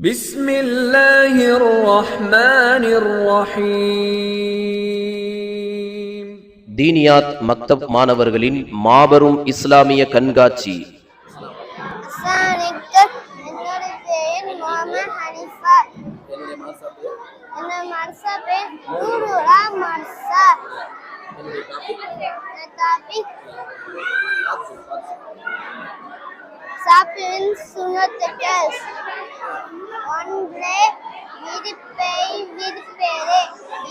بسم الله الرحمن الرحيم. தீனியாத் மக்தப் மாணவர்களின் மாபெரும் இஸ்லாமிய கண்காட்சி. என்னோட பேர் முகமது ஹனீஃபா. என்னோட மர்சா பேர் நூருல்லா மர்சா. டாபிக் சாப்பிடும் சுன்னத்துகள். ஒன்று, விரிப்பேறு.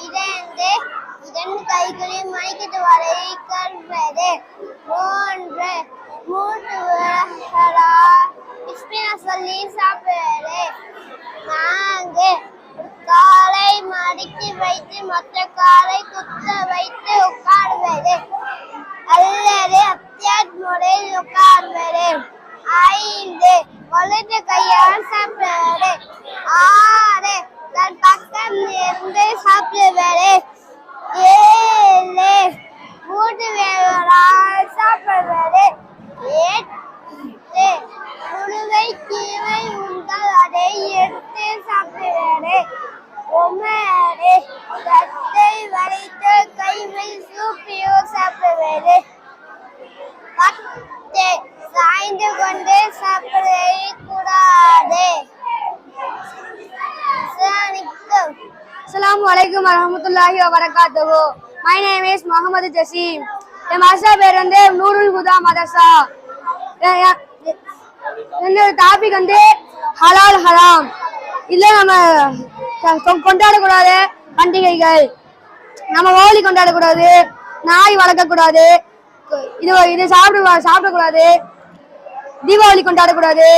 இரண்டு, இரண்டு கைகளையும் மணிக்கிட்டு வரைக்கல்வது. மூன்று பிஸ்மில்லா சொல்லி சாப்பிடுவது. 4, காலை மடக்கி வைத்து மற்ற காலை குத்த வைத்து உட்காருவது அல்லது அத்தியாத் முறையில் உட்காருவது. 5, வலது கையால் சாப்பிடுவது. 6, தன் பக்கம் இருந்து சாப்பிடுவது. 7, மூன்று வேளால் சாப்பிடுவது. 8, முழுவை கீரை உண்டால் அதை எடுத்து சாப்பிடுவது. 9, தட்டை வளைத்து கைவில் சூப்பியோ சாப்பிடுவது. 10, சாய்ந்து கொண்டு சாப்பிடக்கூடாது. Assalamu alaikum warahmatullahi wabarakatuh. My name is Muhammad Jasim. என் மதரசா பேர் வந்து நூருல் ஹுதா மதரசா. என்னோட டாபிக் வந்து ஹலால் ஹராம். இல்ல நம்ம கொண்டாடக்கூடாது பண்டிகைகள். நம்ம ஹோலி கொண்டாடக்கூடாது, நாய் வளர்க்கக்கூடாது, இது சாப்பிடக்கூடாது, தீபாவளி கொண்டாடக்கூடாது,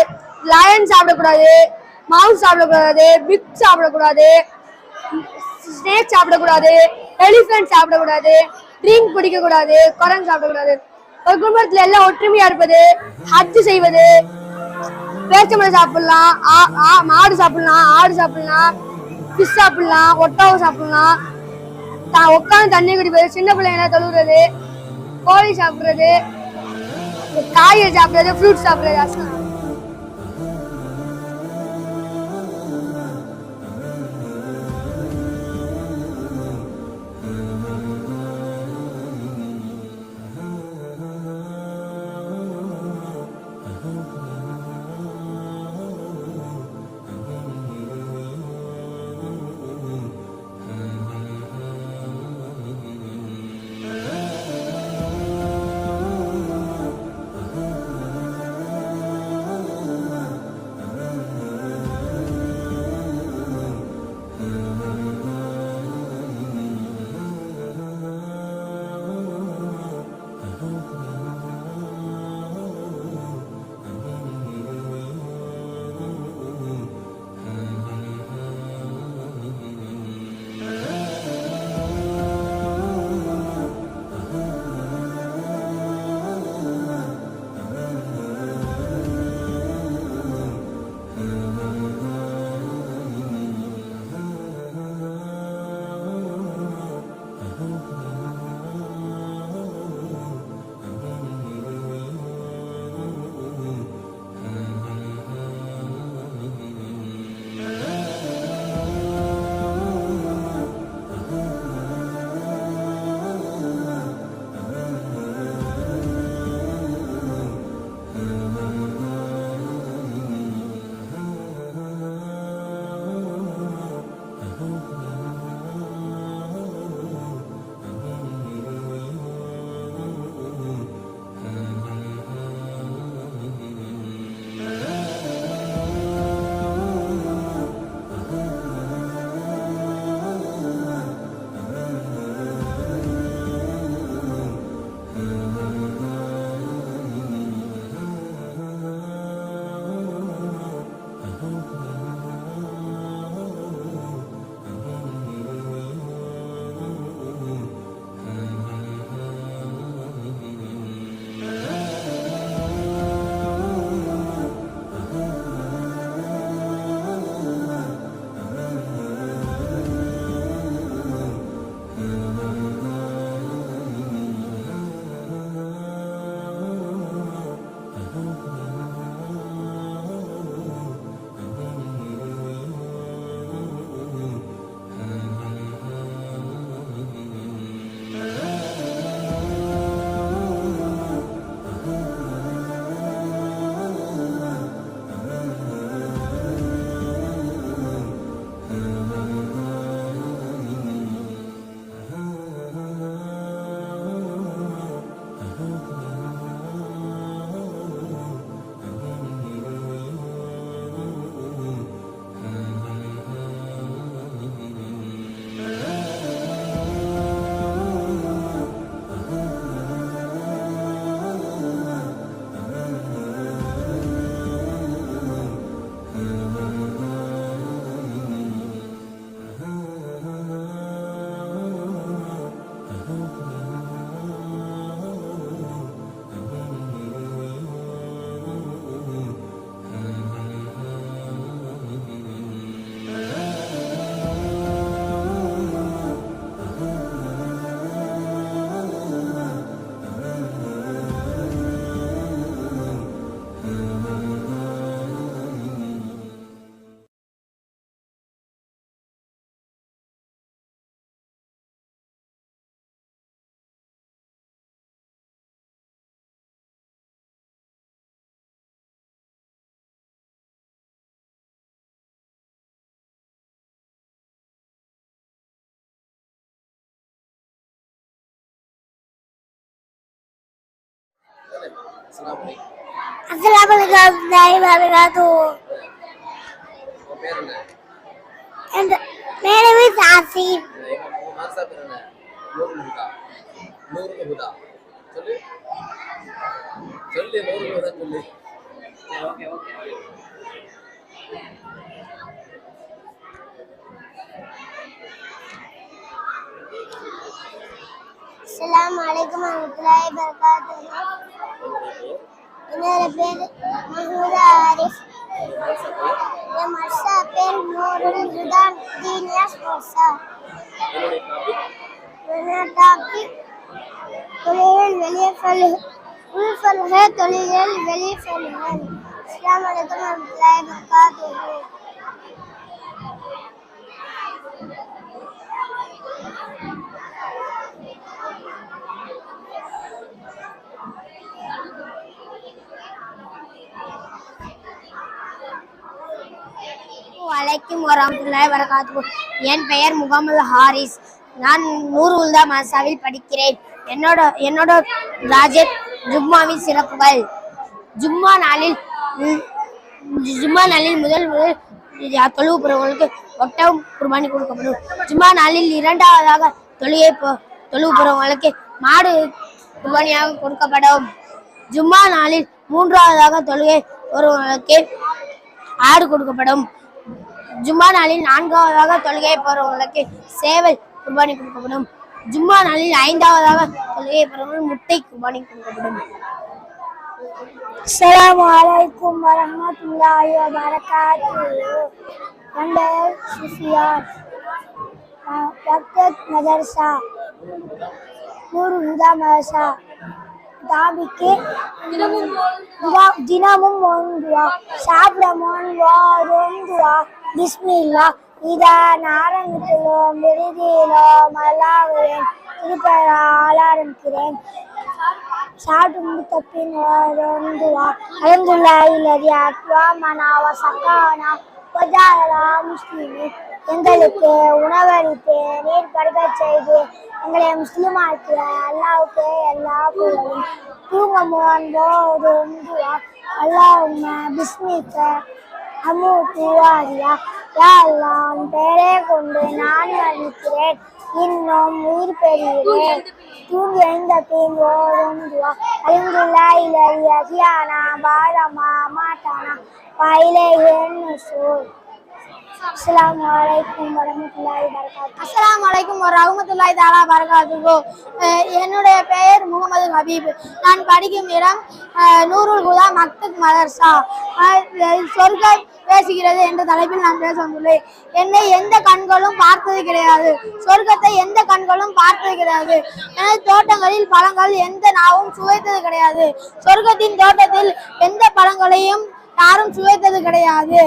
லயன் சாப்பிடக்கூடாது, மவுஸ் சாப்பிடக்கூடாது, பிக் சாப்பிடக்கூடாது, ஸ்னேக் சாப்பிடக்கூடாது, எலிஃபென்ட் சாப்பிடக்கூடாது, ட்ரிங்க் குடிக்கக்கூடாது, குரங்கு சாப்பிடக்கூடாது. ஒரு குடும்பத்துல எல்லாம் ஒற்றுமையா இருப்பது, ஹஜ் செய்வது, பேச்சம்பழம் சாப்பிடலாம், மாடு சாப்பிடலாம், ஆடு சாப்பிடலாம், ஃபிஷ் சாப்பிடலாம், ஒட்டகம் சாப்பிடலாம், உட்காந்து தண்ணி குடிப்பது, சின்ன பிள்ளைங்க தொழுகிறது, கோழி சாப்பிடுறது, காய்கறி சாப்பிடுறது, ஃப்ரூட்ஸ் சாப்பிடுறது. அஸ்ஸலாமு அலைக்கும் வரகாத்துஹு. என் பேரு சாசிம். அஸ்ஸலாமு அலைக்கும் வரஹ்மத்துல்லாஹி வபரகாத்துஹு. என்னோட பேரு மஹ்மூதா ஆரிஃப். என் மர்சா பேர் நூருல் ஹுதா தீனியாஸ் மர்சா. டாபிக் தொழில் வெளியே உள்ஃபல்ஹ தொழில் வெளியே ஃபல்ஹன். அஸ்ஸலாமு அலைக்கும் வரஹ்மத்துல்லாஹி வபரகாத்துஹு. வலைக்கும் வரஹ்மத்துல்லாஹி வபரகாத்துஹு. என் பெயர் முகமது ஹாரிஸ். நான் நூருல் ஹுதா மதரசாவில் படிக்கிறேன். என்னோட ராஜத் ஜும்மாவின் சிறப்புகள். ஜும்மா நாளில் முதல் தொழுவு பெறுவங்களுக்கு ஒட்டகம் குர்பானி கொடுக்கப்படும். ஜும்மா நாளில் இரண்டாவதாக தொழுவு பெறுவங்களுக்கு மாடு குர்பானியாக கொடுக்கப்படும். ஜும்மா நாளில் மூன்றாவதாக தொழுகை பெறுவங்களுக்கு ஆடு கொடுக்கப்படும். ஜும்மா நாளில் நான்காவதாக தொழுகை பெறுவங்களுக்கு சேவல் குர்பானி கொடுக்கப்படும். ஜும்மா நாளில் ஐந்தாவதாக தொழுகை பெறுவங்களுக்கு முட்டை குர்பானி கொடுக்கப்படும். அஸ்ஸலாமு அலைக்கும் வரஹ்மத்துல்லாஹி வபரகாத்துஹு. என் பெயர் சுஃபியான். பக்தத் மதரசா நூருல் ஹுதா மதரசா. டாபிக்கு தினமும் ஒன்றுவா சாப்பிட ஒன்றுவா பிஸ்மில்லா. இதான் ஆரம்பித்துள்ளோம் விருதியிலோம் அல்லாஹ்வின் திருப்பெயரால் ஆரம்பிக்கிறேன். சாப்பிட்டு முடித்த பின் ஒன்றுவா அல்ஹம்துலில்லாஹி அல்லதி அத்வாமனா வ சக்கானா வ ஜஅலனா முஸ்லிமீன். எங்களுக்கு உணவளித்து நீர் பருகச் செய்து எங்களை முஸ்லிமாக்கிய அல்லாஹ்வுக்கு எல்லா புகழும். தூங்கும் போது ஒன்றுவா அல்லாஹும்ம பிஸ்மிக்க அமூத்து வாரியா. யா அல்லாஹ் உன் பெயரை கொண்டு நான் மரணிக்கிறேன், இன்னும் உயிர் பெறுகிறேன். தூங்கி எழுந்த பின் ஒன்றுவா அல்ஹம்துலில்லாஹி அல்லதி அஹ்யானா பஅதமா அமாதானா வ இலைஹின் நுஷூர். அஸ்ஸலாமு அலைக்கும் வரஹ்மத்துல்லாஹி வபரகாத்துஹு. அஸ்ஸலாமு அலைக்கும் வரஹ்மத்துல்லாஹி தஆலா வபரகாத்துஹு. என்னுடைய பெயர் முகமது ஹபீப். நான் படிக்கும் இடம் நூருல் ஹுதா மக்தப் மதரசா. சொர்க்கம் பேசுகிறது என்ற தலைப்பில் நான் பேச வந்துள்ளேன். என்னை எந்த கண்களும் பார்த்தது கிடையாது, சொர்க்கத்தை எந்த கண்களும் பார்த்தது கிடையாது. எனது தோட்டங்களில் பழங்கள் எந்த நாவும் சுவைத்தது கிடையாது, சொர்க்கத்தின் தோட்டத்தில் எந்த பழங்களையும் யாரும் சுவைத்தது கிடையாது.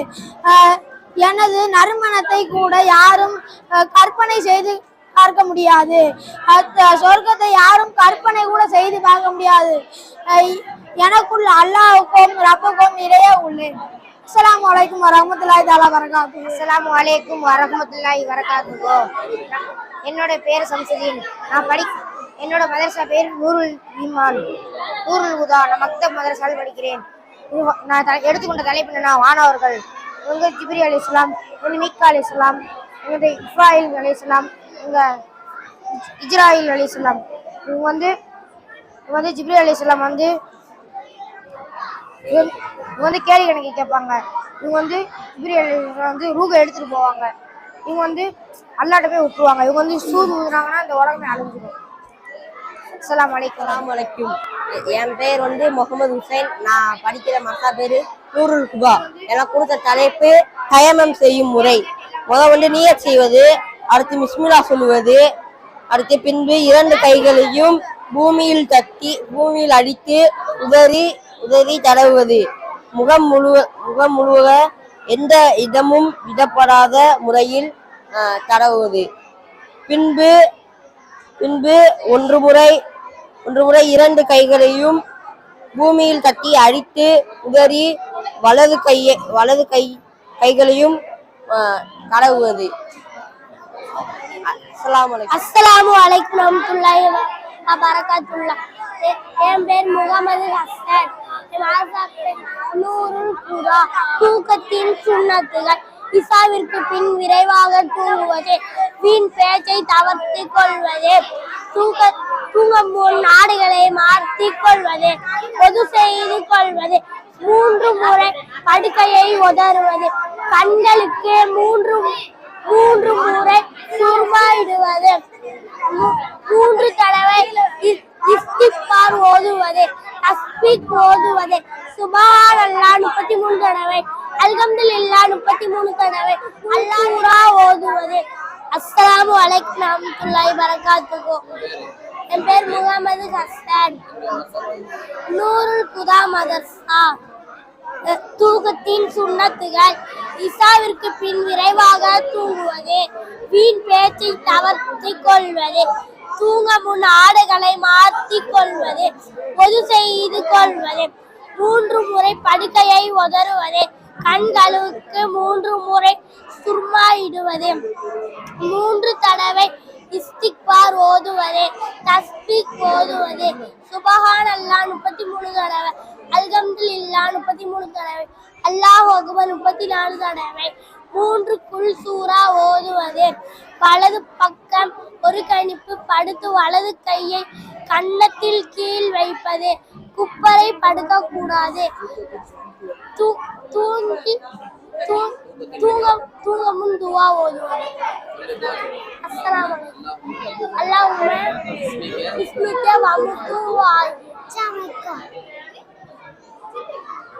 எனது நறுமணத்தை கூட யாரும் கற்பனை செய்து பார்க்க முடியாது, சொர்க்கத்தை யாரும் கற்பனை கூட செய்து பார்க்க முடியாது. எனக்குள் அல்லாஹ்வுக்கும் ரப்புக்கும் இடையே உள்ளேன். அஸ்ஸலாமு அலைக்கும் வரஹ்மத்துல்லாஹி தஆலா வபரகாத்துஹு. அஸ்ஸலாமு அலைக்கும் வரஹ்மத்துல்லாஹி வபரகாத்துஹு. என்னோட பேர் சம்சுதீன். என்னோட மதரசா பேர் நூருல் ஈமான் நூருல் ஹுதா. நான் மக்தப் மதரசாவில் படிக்கிறேன். நான் எடுத்துக்கொண்ட தலைப்பு என்னன்னா வானவர்கள். இவங்க ஜிப்ரி அலைஹிஸ்ஸலாம், இவங்க மீகா அலைஹிஸ்ஸலாம், இவங்க இஸ்ராயில் அலைஹிஸ்ஸலாம், இவங்க இஸ்ராயில் அலைஹிஸ்ஸலாம். இவங்க வந்து ஜிப்ரி அலைஹிஸ்ஸலாம் வந்து கேள்வி கணக்கு கேட்பாங்க. இவங்க வந்து ஜிப்ரி அலைஹிஸ்ஸலாம் வந்து ரூகை எடுத்துட்டு போவாங்க. இவங்க வந்து அல்லாஹ்ட்ட போய் விட்டுருவாங்க. இவங்க வந்து சூது ஊதுனாங்கன்னா இந்த உலகமே அழிஞ்சிடும். அஸ்ஸலாமு அலைக்கும். என் பேர் வந்து முகமது ஹுசைன். நான் படிக்கிற மசா பேரு நூருல் ஹுதா. எனக்கு கொடுத்த தலைப்பு தயமம் செய்யும் முறை. வந்து நியத் செய்வது, அடுத்து பிஸ்மில்லா சொல்லுவது, அடுத்து பின்பு இரண்டு கைகளையும் பூமியில் அடித்து உதறி தடவுவது, முகம் முழுவ எந்த இடமும் விடப்படாத முறையில் தடவுவது. பின்பு ஒன்று முறை இரண்டு கைகளையும் பூமியில் தட்டி அடித்து உதறி வலது கைகளையும் தடவுவது. அஸ்ஸலாமு அலைக்கும் வரஹ்மத்துல்லாஹி வபரகாத்துஹு. என் பேர் முகமது ஹசன். நூருல் குதா. தூக்கத்தின் சுன்னத்துகள். இசாவிற்கு பின் விரைவாக தூங்குவது, வீண் பேச்சை தவிர்த்துக் கொள்வது, தூங்கும் முன் நாடுகளை மாற்றிக் கொள்வது, பொது செய்து கொள்வது, 3 முறை படுக்கையை உதறுவது, கண்களுக்கு 3 முறை சுர்மா இடுவது, 3 தடவை இஸ்திக்பார் ஓதுவது, தஸ்பீஹ் ஓதுவது, சுப்ஹானல்லாஹ் 33 தடவை, அல்ஹம்துலில்லாஹ் 33 தடவை, அல்லாஹ் ஓதுவது. அஸ்ஸலாமு அலைக்கும் வரஹ்மத்துல்லாஹி வபரகாத்துஹு. என் பேர் முகமது ஹசன். நூருல் குதா மதர்சா. தூக்கத்தின் சுன்னத்துகள். இசாவிற்கு பின் விரைவாக தூங்குவது, வீண் பேச்சை தவிர்த்துக் கொள்வது, தூங்க முன் ஆடைகளை மாற்றிக் கொள்வது, பொது செய்து கொள்வது, 3 முறை படுக்கையை உதறுவது, கண்களுக்கு 3 முறை சுர்மா இடுவது, 3 தடவை இஸ்திக்பார் ஓதுவது, தஸ்பீஹ் ஓதுவது, சுப்ஹானல்லாஹ் 33 தடவை, அல்ஹம்துலில்லாஹ் 33 தடவை, அல்லாஹ் அக்பர் 34 தடவை, 3 குல் சூரா ஓதுவது, வலது பக்கம் ஒரு கணிப்பு படுத்து வலது கையை கன்னத்தில் கீழ் வைப்பது, குப்பரை படுக்க கூடாது, தூங்க முன் துவா ஓதுவது. அஸ்ஸலாமு அலைக்கும். அல்லாஹும்ம பிஸ்மிக வமுது வஅஜ்மக.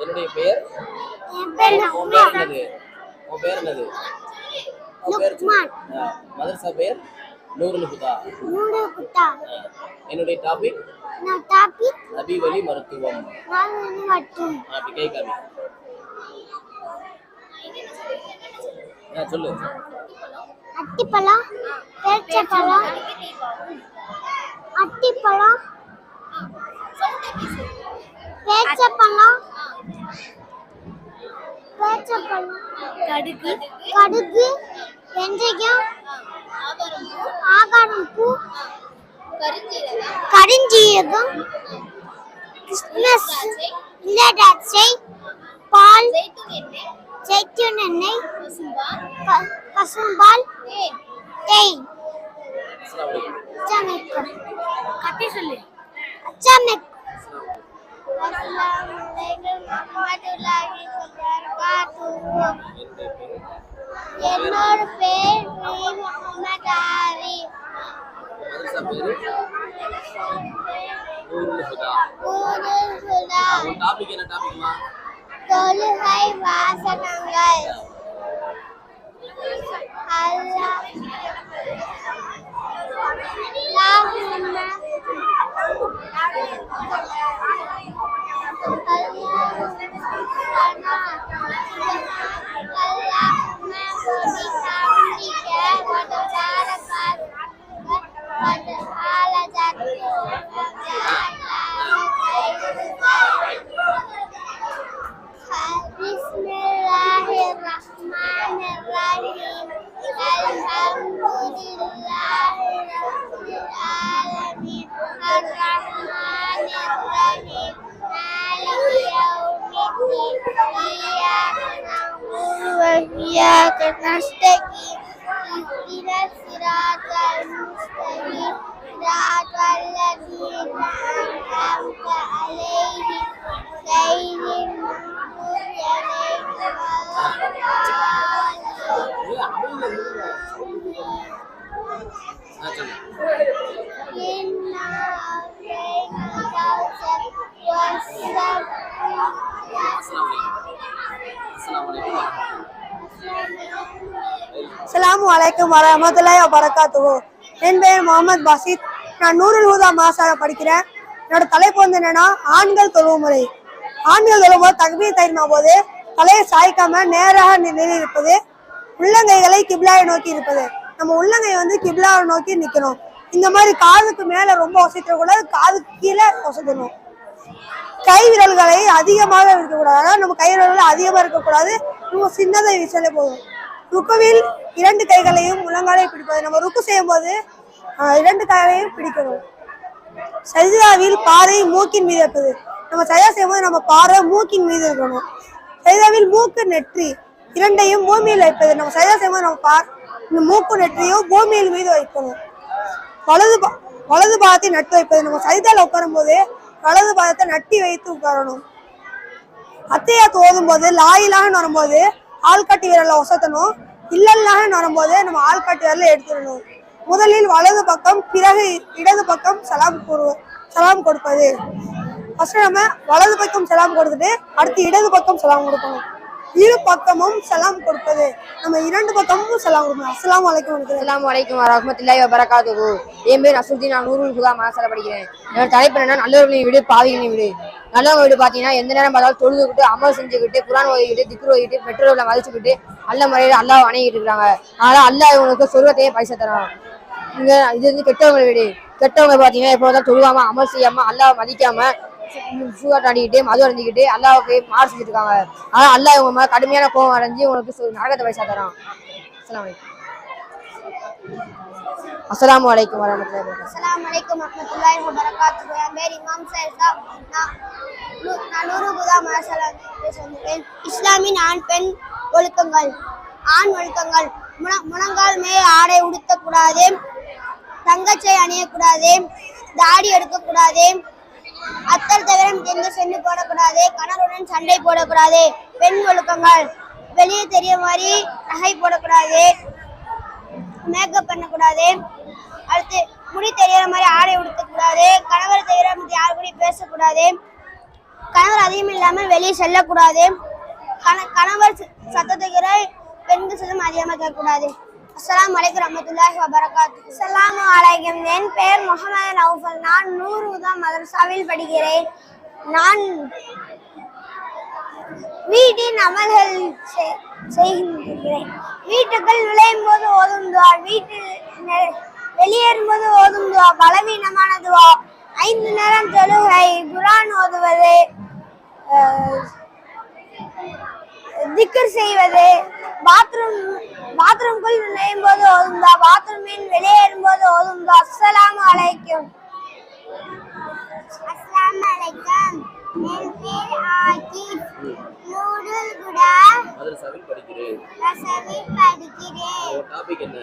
என்னுடைய பெயர் என்னது? உன் பேர் என்னது? லுக்மான். மதரசா பேர் நூருல் ஹுதா. நூருல் குதா. என்னுடைய டாபிக் நபி வழி மருத்துவம். அப்படி கை காமி. சொல்லு. அத்திப்பழம், பேரிச்சம்பழம், அத்திப்பழம், பேரிச்சம்பழம், கடுகு, வெந்தயம், ஆகாரம் பூ, கருஞ்சீரகம், கிறிஸ்மஸ், திராட்சை, பால், ஜெய்தூன் எண்ணெய், பசும்பால், தேன். கட்டி சொல்லு. என்னோட பேர் முகமது ஆரிஃப். தொழுகை வாசனங்கள். Bismillahirrahmanirrahim. Alhamdulillahirrahmanirrahim. Ar-Rahmanirrahim. Maliki yaumiddin. Iyyaka na'budu wa iyyaka nasta'in. Ihdinas siratal mustaqim. Siratal ladzina an'amta 'alaihim ghairil maghdubi 'alaihim அஸ்ஸலாமு அலைக்கும் வரஹ்மத்துல்லாஹி வபரகாத்துஹு. என் பேர் முகமது பாசித். நான் நூருல் ஹுதா மாசால படிக்கிறேன். என்னோட தலைப்பு வந்து என்னன்னா ஆண்கள் தொழுமுறை. ஆண்கள் தொழும்போது தக்பீர் தரிமா போது தலையை சாய்க்காம நேராக நிலையிருப்பது, உள்ளங்கைகளை கிப்லாவை நோக்கி இருப்பது. நம்ம உள்ளங்கை வந்து கிப்லாவை நோக்கி நிக்கணும். இந்த மாதிரி காதுக்கு மேல ரொம்ப ஒசைத்தக்கூடாது, காதுக்கு கீழே ஒசைக்கணும். கை விரல்களை அதிகமாக இருக்கக்கூடாது, அதாவது நம்ம கை விரல்கள் அதிகமாக இருக்கக்கூடாது, நம்ம சின்னதை வீசாலே போதும். ருக்குவில் 2 கைகளையும் முழங்காலை பிடிப்பது. நம்ம ருக்கு செய்யும் போது 2 கைகளையும் பிடிக்கணும். சஜிதாவில் பாறை மூக்கின் மீது வைப்பது. நம்ம சஜிதா செய்யும்போது நம்ம பாறை மூக்கின் மீது இருக்கணும். சஜிதாவில் மூக்கு நெற்றி இரண்டையும் பூமியில் வைப்பது. நம்ம சஜிதா செய்யும்போது நம்ம இந்த மூக்கு நெற்றியும் பூமியில் மீது வைக்கணும். வலது பாதத்தை நட்டு வைப்பது. நம்ம சஜிதால உட்காரும் போது வலது பாதத்தை நட்டி வைத்து உட்காரணும். அத்தையாத்து ஓதும் போது லாயிலாக வரும்போது ஆள்காட்டி விரலை ஒசத்தணும். இல்லல்லாக வரும்போது நம்ம ஆள்காட்டி விரலை எடுத்துடணும். முதலில் வலது பக்கம், பிறகு இடது பக்கம் சலாம் கொடுப்பது. ஃபர்ஸ்ட் நம்ம வலது பக்கம் சலாம் கொடுத்துட்டு அடுத்து இடது பக்கம் சலாம் கொடுக்கணும். இரு பக்கமும் சலாம் கொடுப்பது. நம்ம இரண்டு பக்கமும் சலாம் கொடுக்கணும். அஸ்ஸலாமு அலைக்கும். அஸ்ஸலாமு அலைக்கும் வரஹ்மத்துல்லாஹி வபரகாத்துஹு. என் பேர் அசுதீன். நான் நூருல் ஹுதா மதரசால படிக்கிறேன். என்னோட தலைப்பு என்னன்னா நல்லவர்களின் வீடு பாவிகளின் வீடு. நல்லவங்க வீடு பார்த்தீங்கன்னா எந்த நேரம் பார்த்தாலும் தொழுதுகிட்டு அமல் செஞ்சுக்கிட்டு குரான் ஓதிக்கிட்டு திக்ரு ஓதிக்கிட்டு பெற்றோர்களை மதிச்சுக்கிட்டு நல்ல முறையில் அல்லாஹ் வணங்கிட்டு இருக்காங்க. அதனால அல்லாஹ் இவங்களுக்கு சொர்க்கத்தையே பரிசு தரான். இங்க இது வந்து கெட்டவங்க வீடு. கெட்டவங்க பார்த்தீங்கன்னா எப்போ தான் தொழுவாம அமல் செய்யாம அல்லாஹ் மதிக்காம சூதாட்டம் ஆடிக்கிட்டு மது அடைஞ்சிக்கிட்டு அல்லாஹ்வுக்கு மாறு செஞ்சுட்டு இருக்காங்க. ஆனா அல்லாஹ் இவங்க மேல கடுமையான கோபம் அடைஞ்சு உங்களுக்கு நரகத்தை பரிசா தரான். அஸ்ஸலாமு அலைக்கும் வரஹ்மத்துல்லாஹி வபரகாத்துஹு. அஸ்ஸலாமு அலைக்கும் வரஹ்மத்துல்லாஹி வபரகாத்துஹு. என் பேர் இமாம் சையத். நான் நூருல் ஹுதா மதரசால பேசுகிறேன். இஸ்லாமின் ஆண் பெண் ஒழுக்கங்கள். ஆண் ஒழுக்கங்கள்: முழங்கால் மேல் ஆடை உடுத்தக்கூடாது, தங்கச்சை அணியக்கூடாது, தாடி எடுக்கக்கூடாது, அத்தர் தவிர எந்த சென்று போடக்கூடாது, கணவருடன் சண்டை போடக்கூடாது. பெண் ஒழுக்கங்கள்: வெளியே தெரிய மாதிரி நகை போடக்கூடாது, மேக்கப் பண்ணக்கூடாது, அடுத்து முடி தெரியற மாதிரி ஆடை உடுத்தக்கூடாது, கணவர் தெரியற மாதிரி யாரு கூட பேசக்கூடாது, கணவர் அதிகம் இல்லாமல் வெளியே செல்லக்கூடாது, கணவர் சத்தத்துக்கிற பெண்கள் சத்தம் அதிகமாக கேட்கக்கூடாது. அஸ்ஸலாமு அலைக்கும் வரஹ்மத்துல்லாஹி வபரகாத்துஹு. அஸ்ஸலாமு அலைக்கும். என் பெயர் முஹம்மது நௌஃபல். நான் நூருல் ஹுதா மதரசாவில் படிக்கிறேன். நான் வீட்டின் அமல்கள் செய்கின்றேன். வீட்டுக்குள் நுழையும் போது ஓதும் துவா, வீட்டில் வெளியேறும் போது ஓதும் துவா பலவீனமான துவா, 5 நேரம் தொழுகை, குர்ஆன் ஓதுவது, திக்ர் செய்வது, பாத்ரூம்குள் நுழையும் போது ஓதும் துவா, பாத்ரூமில் வெளியேறும் போது ஓதும் துவா. அஸ்ஸலாமு அலைக்கும். அஸ்ஸலாமு அலைக்கும். என் பேர் ஆகிப். நூருல் ஹுதா மதரசாவில் படிக்கிறேன். டாபிக் என்ன?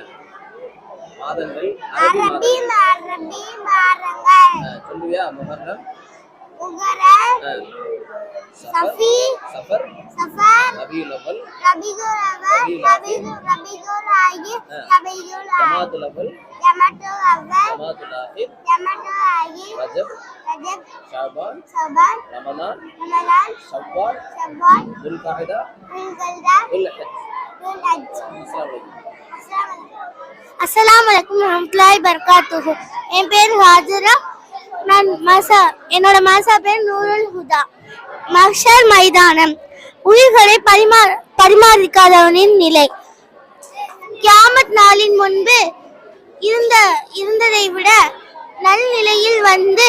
மாதங்கள். அரபி மாதங்கள். சொல்லுவியா? முஹர்ரம், முஹர்ரம், சஃபர், ரபீஉல் அவ்வல், ரபீஉல் ஆகிர், ஜமாதுல் அவ்வல், ஜமாதுல் ஆகிர், ரஜப், ஷஅபான், ரமலான், ஷவ்வால், துல்காயிதா, துல்ஹஜ். அஸ்ஸலாமு அலைக்கும் வரஹ்மத்துல்லாஹி வபரகாத்துஹு. என் பேர் ஹாஜிரா. என்னோட மதரசா பேர் நூருல் ஹுதா. மஹ்ஷர் மைதானம். உயிர்களை பரிமாறிக்காதவனின் நிலை. கியாமத் நாளின் முன்பு இருந்ததை விட நல்நிலையில் வந்து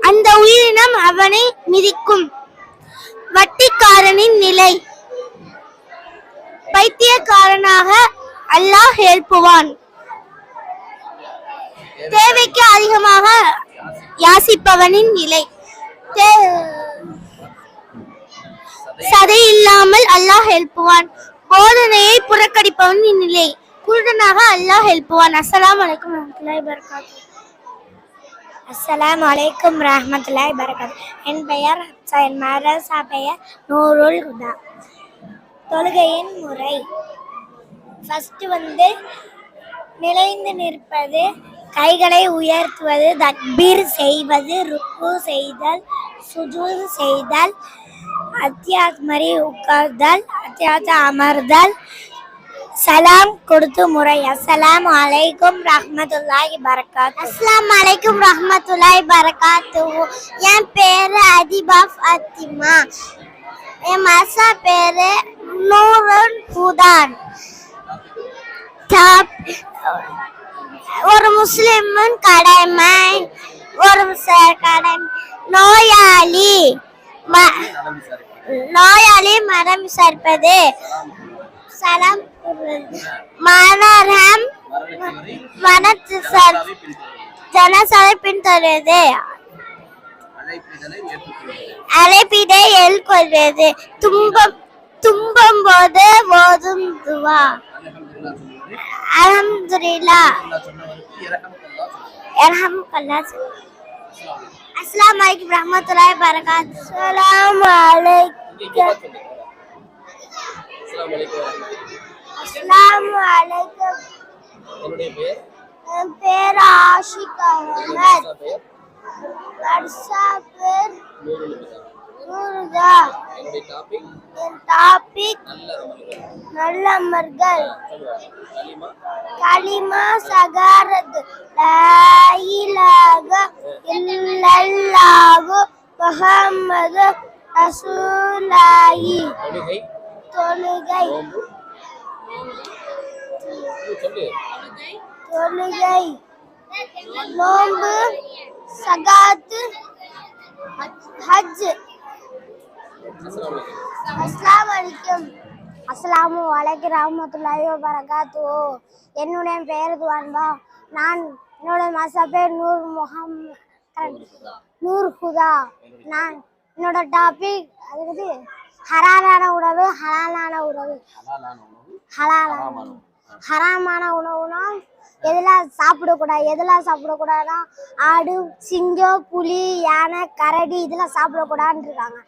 அந்த உயிரினம் அவனை மிதிக்கும். வட்டிக்காரனின் நிலை. பைத்தியக்காரனாக அல்லாஹ் எழுப்புவான். தேவைக்கு அதிகமாக யாசிப்பவனின் நிலை. சதை இல்லாமல் அல்லாஹ் எழுப்புவான். போதனையை புறக்கணிப்பவனின் நிலை. குருடனாக அல்லாஹ் எழுப்புவான். அஸ்ஸலாமு அலைக்கும் வரஹ்மத்துல்லாஹி வபரகாத்துஹு. அஸ்ஸலாமு அலைக்கும் வரஹ்மத்துல்லாஹி வபரகாத்துஹு. என் பெயர் ஹப்சா. என் மதரசா பெயர் நூருல் ஹுதா. தொழுகையின் முறை. ஃபர்ஸ்ட் நிலைந்து நிற்பது, கைகளை உயர்த்துவது, தக்பீர் செய்வது, ருக்கு செய்தல், சுஜூத் செய்தல், அத்தியாத் மாதிரி உட்கார்தல், அத்தியாத் அமர்தல், சலாம் கொடுத்து முறை. அஸ்ஸலாமு அலைக்கும் ரஹ்மத்துல்லாஹி வபரகாத்துஹு. அஸ்ஸலாமு அலைக்கும் ரஹ்மத்துல்லாஹி வபரகாத்துஹு. என் பேரு அதிபா ஃபாத்திமா. என் மதரசா பேரு நூருல் ஹுதா. ஒரு முஸ்லிமின் கடமை. நோயாளி மரம் விசாரிப்பது, சலாம் மரணம், ஜனசபை பின்தொடர்கிறது. அழைப்பினை ஏற்கொள்கிறது. துன்பம் போது ஓதும் துவா. அல்ஹம்துலில்லாஹ். அஸ்ஸலாமு அலைக்கும் வரஹ்மத்துல்லாஹி வபரகாத்துஹு. அஸ்ஸலாமு அலைக்கும். அஸ்ஸலாமு அலைக்கும். என்னுடைய பெயர் என் பேர் ஆஷிக் அஹ்மத். வர்ஷா பேர் நூருதா. என்னுடைய டாபிக் என் டாபிக் நல்ல நல்லமர்கள். கலிமா கலிமா சகாரத் லா இலாஹ இல்லல்லாஹு முஹம்மது ரசூலுல்லாஹி. தொழுகை தொழுகை சொல்லு தொழுகை நோன்பு சகாத்து ஹஜ். அஸ்ஸலாமு அலைக்கும். அஸ்ஸலாமு அலைக்கும் ரஹ்மத்துல்லாஹி வபரகாத்துஹு. என்னுடைய பெயர் துவான்பா. என்னோட மாசா பேர் நூர் ஹுதா. என்னோட டாபிக் ஹலாலான உணவு. ஹராமான உணவுனா எதெல்லாம் சாப்பிடக்கூடாதுன்னா ஆடு, சிங்கம், புலி, யானை, கரடி இதெல்லாம் சாப்பிடக்கூடாதுன்னு இருக்காங்க.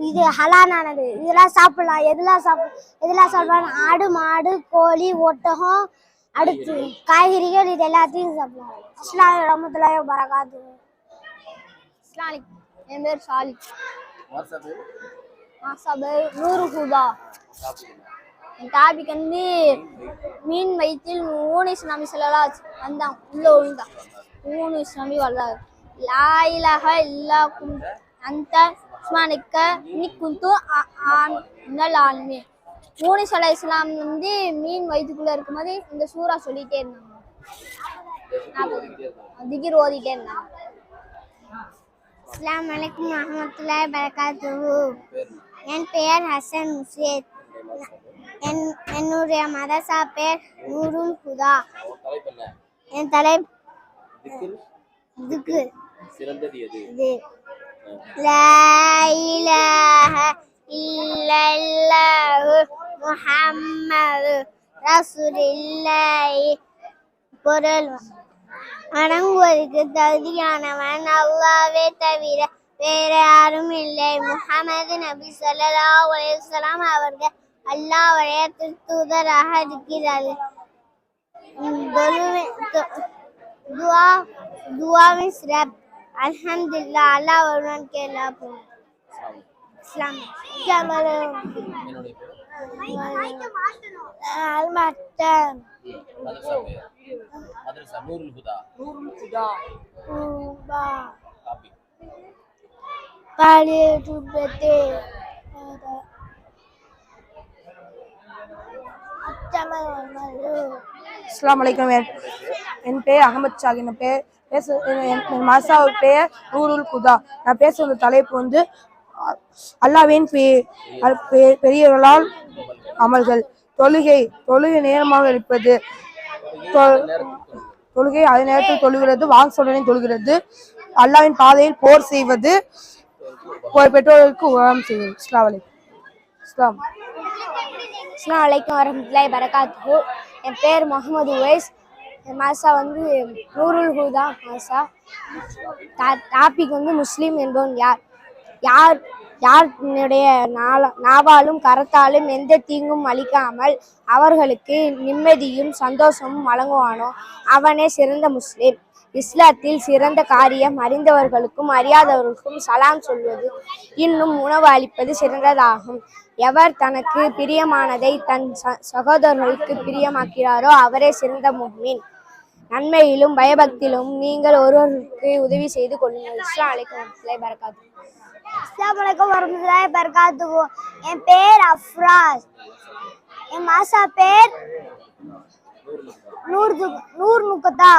இது ஹலாலானது. இதெல்லாம் சாப்பிடலாம். எதெல்லாம் சாப்பிடலாம்? ஆடு, மாடு, கோழி, ஒட்டகம், அடுத்து காய்கறிகள், இது எல்லாத்தையும் சாப்பிடலாம். அஸ்ஸலாமு ரஹ்மத்துல்லாஹி வபரகாத்துஹு. அஸ்ஸலாமு அலைக்கும். என் பேர் சாலிக். மாசா பேர் நூறு ஹுதா. டாபிக் மீன் வயிற்றில் 3 இஸ்லாமி சொல்லலாம் வந்தான் உள்ள ஒழுந்தான் 3 இஸ்லாமி வர்றாரு. லா இலாஹ இல்லா அந்த உஸ்மானிக்க இன்னிக்குந்து ஆனல் ஆல்மீன். 3 சலா இஸ்லாம் மீன் வயிற்றுக்குள்ள இருக்கும்போது இந்த சூறா சொல்லிட்டே இருந்தாங்க. திகிர் ஓதிட்டே இருந்தாங்க. அஸ்ஸலாமு அலைக்கும் வரஹ்மத்துல்லாஹி வபரகாத்துஹு. என் பெயர் ஹசன் முசேத். என்னுடைய மதரசா பேர் நூருல் ஹுதா. என் தலைப்பு சிறந்தது எது? லா இலாஹ இல்லல்லாஹு முஹம்மது ரசூலுல்லாஹி. பொருள் வணங்குவதற்கு தகுதியானவன் அல்லாஹ்வே தவிர வேற யாரும் இல்லை. முஹம்மது நபி ஸல்லல்லாஹு அலைஹி வஸல்லம் அவர்கள் அல்லாஹ்வுடைய தூதராக இருக்கிறார்கள். துஆவின் சிறப்பு. அல்ஹம்துலில்லாஹ். அல்லாஹ் ஒருவனுக்கே எல்லா புகழும். இஸ்லாம் அல்மட்டன் மதரசா நூருல் ஹுதா. டாபிக் பாலியத்துபத்தே அஸ்ஸலாமு அலைக்கும். என் பெயர் அகமது ஷாகின். என் மாசாவு பெயர் நூருல் ஹுதா. நான் பேச வந்த தலைப்பு அல்லாஹ்வின் பெரியவர்களால் அமல்கள். தொழுகை நேரமாக இருப்பது. தொழுகை அதே நேரத்தில் தொழுகிறது. வாங்க சொல்றதை தொழுகிறது. அல்லாஹ்வின் பாதையில் போர் செய்வது. பெற்றோர்களுக்கு உபகாரம் செய்வது. அஸ்ஸலாமு அலைக்கும் வரஹ்மத்துல்லாஹி வபரகாத்துஹு. என் பேர் முகமது உவைஸ். என் மாசா நூருல் ஹுதா மாசா. டாபிக் முஸ்லீம் என்பவன் யாருடைய நாவாலும் கரத்தாலும் எந்த தீங்கும் அளிக்காமல் அவர்களுக்கு நிம்மதியும் சந்தோஷமும் வழங்குவானோ அவனே சிறந்த முஸ்லீம். இஸ்லாத்தில் சிறந்த காரியம் அறிந்தவர்களுக்கும் அறியாதவர்களுக்கும் சலாம் சொல்வது இன்னும் உணவு அளிப்பது சிறந்ததாகும். எவர் தனக்கு பிரியமானதை தன் சகோதரர்களுக்கு பிரியமாக்கிறாரோ அவரே சிறந்த முஃமின். நன்மையிலும் பயபக்தியிலும் நீங்கள் ஒருவருக்கு உதவி செய்து கொள்ளுங்கள். அஸ்ஸலாமு அலைக்கும் வரஹ்மத்துல்லாஹி வபரகாத்துஹு. அஸ்ஸலாமு அலைக்கும் வரஹ்மத்துல்லாஹி வபரகாத்துஹு. என் பேர் அஃப்ராஸ். என் மாசா பேர் நூர் நுகதா.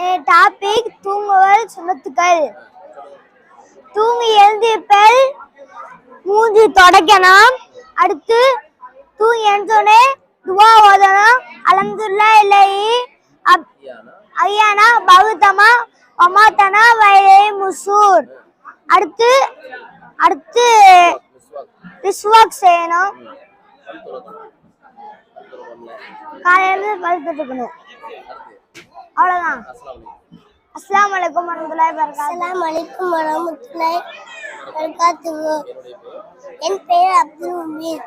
என் டாபிக் தூங்குவல் சுன்னத்துக்கள். தூங்கி எழுந்திருப்பல், மூஞ்சி தொடக்கணும். அடுத்து தூங்கி எழுந்தோடனே துவா ஓதணும். அல்ஹம்துலில்லாஹ் இல்லைஹி ஐயானா பௌத்தமா ஒமாத்தனா வைரே முசூர். அடுத்து அடுத்து ரிஸ்வாக் செய்யணும். காலையில பல் துலக்கணும். அவ்வளவுதான். அஸ்ஸலாமு அலைக்கும் வரஹ்மத்துல்லாஹி வபரகாத்துஹு. அஸ்ஸலாமு அலைக்கும் வரஹ்மத்துல்லாஹி வபரகாத்துஹு. என் பெயர் அப்துல் உமீர்.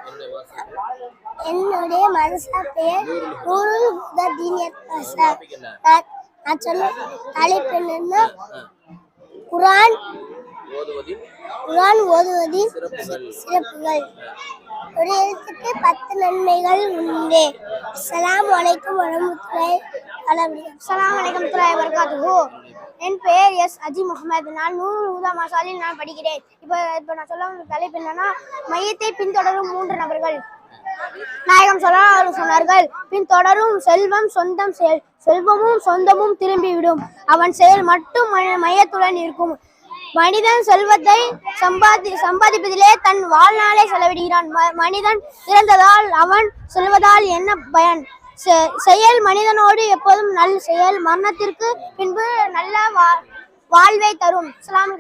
என்னுடைய மதரசா பெயர் நூருல் ஹுதா தீனியத் மதரசா. நான் சொல்ல தலைப்பு என்னன்னா குர்ஆன் ஓதுவதின் சிறப்புகள். ஒரு எழுத்துக்கு 10 நன்மைகள் உண்டு. அஸ்ஸலாமு அலைக்கும் வரஹ்மத்துல்லாஹி வபரகாத்துஹு. என் பெயர் எஸ் அஜி முகமது. நான் நூருல் ஹுதா மசாலில் நான் படிக்கிறேன். இப்போ நான் சொல்ல வந்த தலைப்பு என்னன்னா மையத்தை பின்தொடரும் 3 நபர்கள். நாயகம் ஸல்லல்லாஹு அலைஹி சொன்னார்கள், பின்தொடரும் செல்வமும் சொந்தமும் திரும்பிவிடும். அவன் செயல் மட்டும் மையத்துடன் இருக்கும். மனிதன் செல்வத்தை சம்பாதிப்பதிலே தன் வாழ்நாளை செலவிடுகிறான். மனிதன் இறந்ததால் அவன் செல்வதால் என்ன பயன்? செயல் மனிதனோடு எப்போதும் நல் செயல் மரணத்திற்கு பின்பு நல்ல வாழ்வை தரும். அஸ்ஸலாமு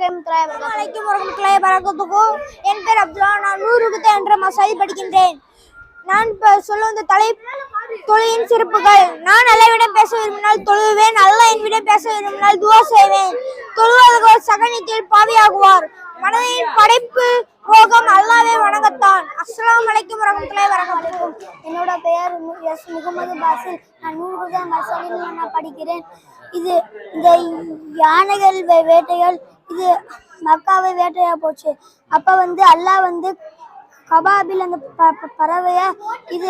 அலைக்கும் வரஹ்மத்துல்லாஹி வபரகாத்துஹு. என் பேர் அப்துல்லா. நான் நூருல் ஹுதா என்ற மசாலில் படிக்கின்றேன். நான் சொல்ல வந்த தொழுகையின் சிறப்புகள். நான் அல்லாஹ்விடம் பேச விரும்பினால் தொழுவேன். அல்லாஹ் என்னிடம் பேச விரும்பினால் துஆ செய்வேன். தொழுவதற்கு சகனித்தில் பாவியாகுவார். மனதின் படைப்பு ரோகம் அல்லாஹ்வை வணங்கத்தான். அஸ்ஸலாமு அலைக்கும் வரஹ்மத்துல்லாஹி வபரகாத்துஹு. என்னோட பெயர் எஸ் முகமது பாசில். நான் நூருல் ஹுதா மசாலில் நான் படிக்கிறேன். இந்த யானைகள் வேட்டைகள் இது மக்காவை வேட்டையா போச்சு. அப்ப அல்லாஹ் கபாபில் அந்த பறவைய இது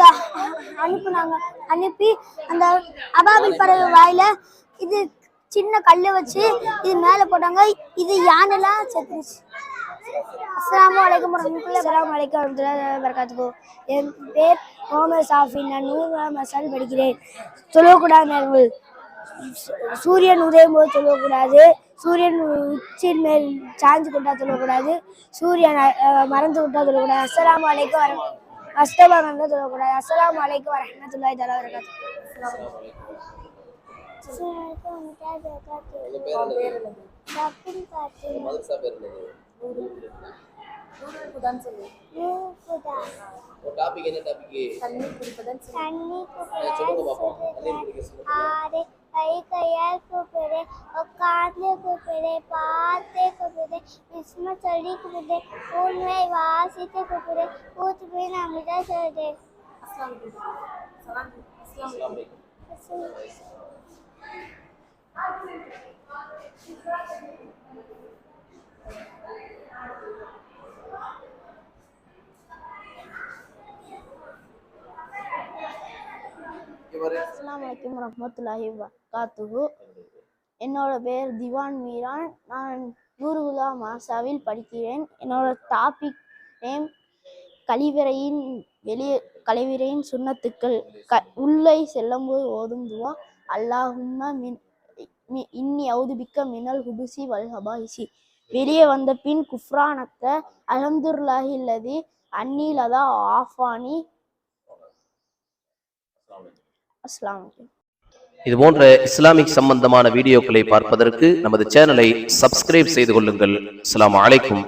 அனுப்பி அந்த அபாபில் பறவை வாயில இது சின்ன கல்லு வச்சு இது மேல போட்டாங்க. இது யானைலாம் செத்துருச்சு. அஸ்ஸலாமு அலைக்கும் வரஹ்மத்துல்லாஹி வபரகாத்துஹு. என் பேர் முகமது சாஃபி. நான் நூருல் மசால் படிக்கிறேன். சொல்லக்கூடாது நேரங்கள். சூரியன் உதயம் போது சொல்லக்கூடாது. சூரியன் உச்சின் மேல் சாஞ்சு கொண்டா சொல்லக்கூடாது. சூரியன் மறந்து விட்டா சொல்லக்கூடாது. அஸ்ஸலாமு அலைக்கும் அஸ்தபரந்தா சொல்லக்கூடாது. அஸ்ஸலாமு அலைக்கும் வரஹ்மத்துல்லாஹி தஆலா வபரகாத்துஹு. மதரசா பேர் என்னது? டாபிக் என்ன டாபிக்? தண்ணி சொல்லுங்க பாப்போம். தண்ணீர் குடிக்க சொல்லுங்க. கை கையால் கூப்பிடு, உட்கார்ந்து கூப்பிடு, பார்த்து கூப்பிடு, விஸ்ம சொல்லி கூப்பிடு, உண்மை வாசித்து கூப்பிடு, ஊத்து போய் நம்மிடம் சொல்லுது. அஸ்ஸலாமு அலைக்கும் வரஹ்மத்துல்லாஹி வபரகாத்துஹு. என்னோட பேர் திவான் மீரான். நான் நூருல் ஹுதா மாசாவில் படிக்கிறேன். என்னோட டாபிக் நேம் கழிவறையின் சுன்னத்துக்கள். உள்ளே செல்லும்போது ஓதும் துவா அல்லாஹும்ம இன்னி அவுதுபிக்க மினல் ஹுபுசி வல் ஹபாயிசி. வெளியே வந்த பின் குஃப்ரானக்க அல்ஹம்துலில்லாஹி அல்லதி அன்னி லதா ஆஃபானி. அஸ்ஸலாமு அலைக்கும். இது போன்ற இஸ்லாமிக் சம்பந்தமான வீடியோக்களை பார்ப்பதற்கு நமது சேனலை சப்ஸ்கிரைப் செய்து கொள்ளுங்கள். அஸ்ஸலாமு அலைக்கும்.